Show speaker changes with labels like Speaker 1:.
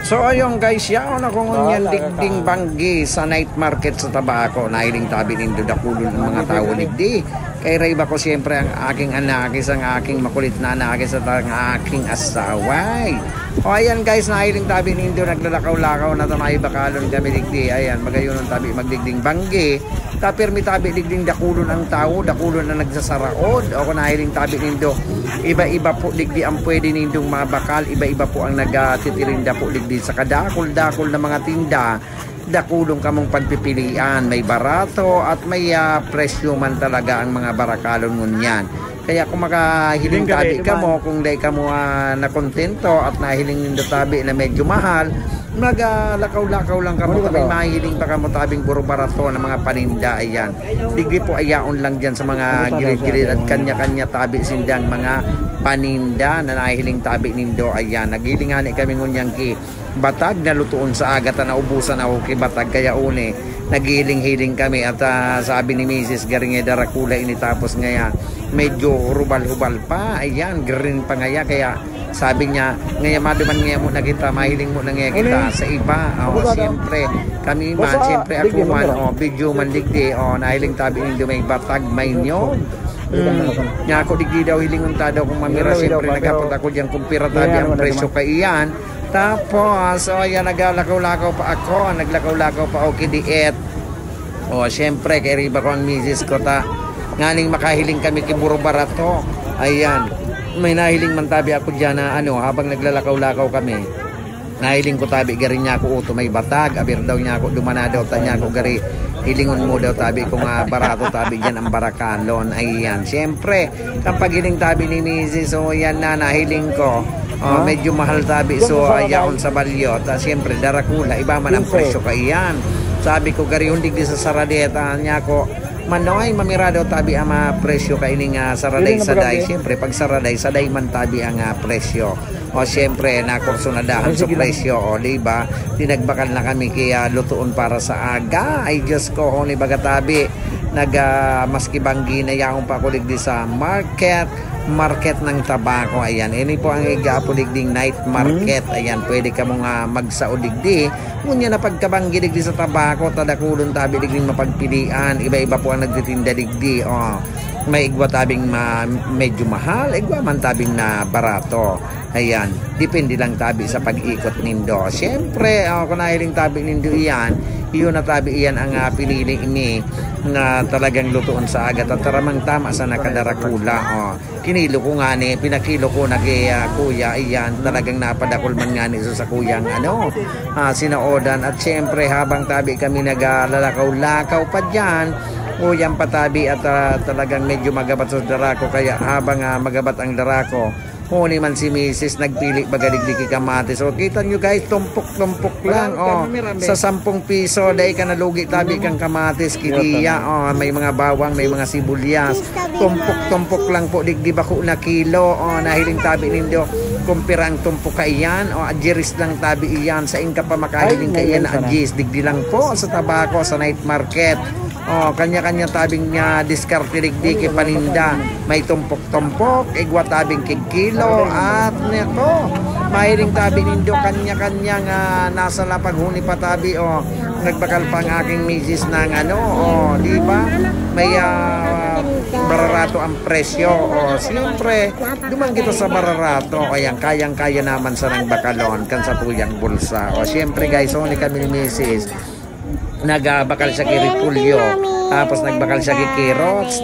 Speaker 1: So ayun guys, yaon akong ngunyan digding banggi sa night market sa Tabaco. Nahiling tabi nindo dakulon ng mga tao digdi. Kay Rayba ko siyempre ang aking anakis, ang aking makulit na anakis at ang aking asaway. O ayan guys, nahiling tabi nindo naglalakaw-lakaw na tamay bakalon kami digdi. Ayan, magayon ang tabi magdigding banggi. Tapir mi tabi digding dakulon ang tao, dakulon na nagsasaraod. O kung nahiling tabi nindo, iba-iba po digdi ang pwede nindong mabakal, iba-iba po ang nagtitirinda po digdi sa kadakol-dakol na mga tinda. Dakulong kamong pagpipilian, may barato at may presyo man talaga ang mga barakalon ngunyan. Kaya kung makahiling tabi ka mo, kung day ka mo nakontento at nahiling nindo tabi na medyo mahal, maglakaw-lakaw lang kamo tabi, mahiling pa kamo tabing puro barato ng mga paninda. Ayan, digdi po ayaon lang dyan sa mga gilid-gilid at kanya-kanya tabi sindang mga paninda na nahiling tabi nindo. Ayan, nagilingani kami ngunyang ki batag na lutuon sa agata na ubusan ako kay batag, kaya une nagiling-hiling kami at sabi ni Mrs. garing darakula ini tapos ngaya medyo rubal-hubal pa. Ayan, green pa ngaya, kaya sabi niya ngaya maduman ngaya mo na kita, mahiling mo na ngaya kita sa iba. Siyempre kami man, siyempre ako man, video man digdi, nahiling tabi nindo may batag may nyo. Nga ako digdi daw hilingon ta daw kung mamira, siyempre nagapot ako dyan kung pira tabi ang presyo kay iyan. Tapos, ayan, naglakaw-lakaw pa ako, naglakaw-lakaw pa ako kidiet. Siyempre, kay Riba ko ang misis ko ngaling makahiling kami kiburo barato. Ayan, may nahiling man tabi ako dyan na habang naglalakaw-lakaw kami. Nahiling ko tabi, garing niya ako uto may batag, abir daw niya ako, dumana daw ta niya ako, gari, hilingon mo daw tabi kung barato tabi dyan ang barakalon. Ayan, siyempre, kapag hiling tabi ni misis, yan na, nahiling ko. Medyo mahal tabi, so ayaon sa balyot. Siyempre darakula, iba man ang presyo kaiyan. Sabi ko gari hundig di sa saradeta niya ko, manoy mamirado tabi ang presyo kaining saraday saday. Siyempre pag saraday saday man tabi ang presyo. Siyempre nakursunadahan sa presyo, diba? Dinagbakal na kami kaya lutuon para sa aga. Ay Diyos ko, ni baga tabi maski banggi na yaong pakulig di sa market ng Tabaco. Ayan, ini po ang igapuligding night market. Ayan, pwede ka mong magsaodigdi ngunya na pagkabanggi digdi sa Tabaco, tadakulon tabi digding mapagpilian, iba-iba po ang nagtitinda digdi. May igwa tabing medyo mahal, igwa man tabing na barato. Ayan, depende lang tabi sa pag-ikot nindo. Siyempre, kung nahiling tabi nindo iyan, iyon na tabi iyan ang pinili ini na talagang lutuon sa agat at taramang tama sa nakadarakula. Kinilo ko nga ni, pinakilo ko na kay kuya, iyan talagang napadakol man nga ni sa kuyang sinaodan. At siyempre habang tabi kami naglalakaw-lakaw pa dyan, yan patabi at talagang medyo magabat sa darako, kaya habang magabat ang darako, huni man si Mrs. nagpili bagadigdiki kamatis. Kita nyo guys, tumpok-tumpok lang. Sa 10 piso dahil ka nalugi tabi kang kamatis kidiya. May mga bawang, may mga sibulyas. Tumpok-tumpok lang po digdi bako na kilo. Nahiling tabi nindo kumpirang tumpok kaiyan, adjiris lang tabi iyan. Sa inka pa makahiling kaiyan na adjis digdi lang po sa Tabaco sa night market. Kanya-kanya tabing niya diskarte digdi paninda. May tumpok-tumpok, igwa tabing kilo at nito. Mahiling tabi nindo kanya-kanya nasa lapaghuni pa tabi. Nagbakal pa ang aking misis ng di ba? May bararato ang presyo. Siyempre, dumang kita sa bararato. Kayang-kaya naman sa nang bakalon kan sa tuyang bulsa. Siyempre guys, ni kami ni misis nagbakal siya kay repulyo, tapos nagbakal siya kay carrots.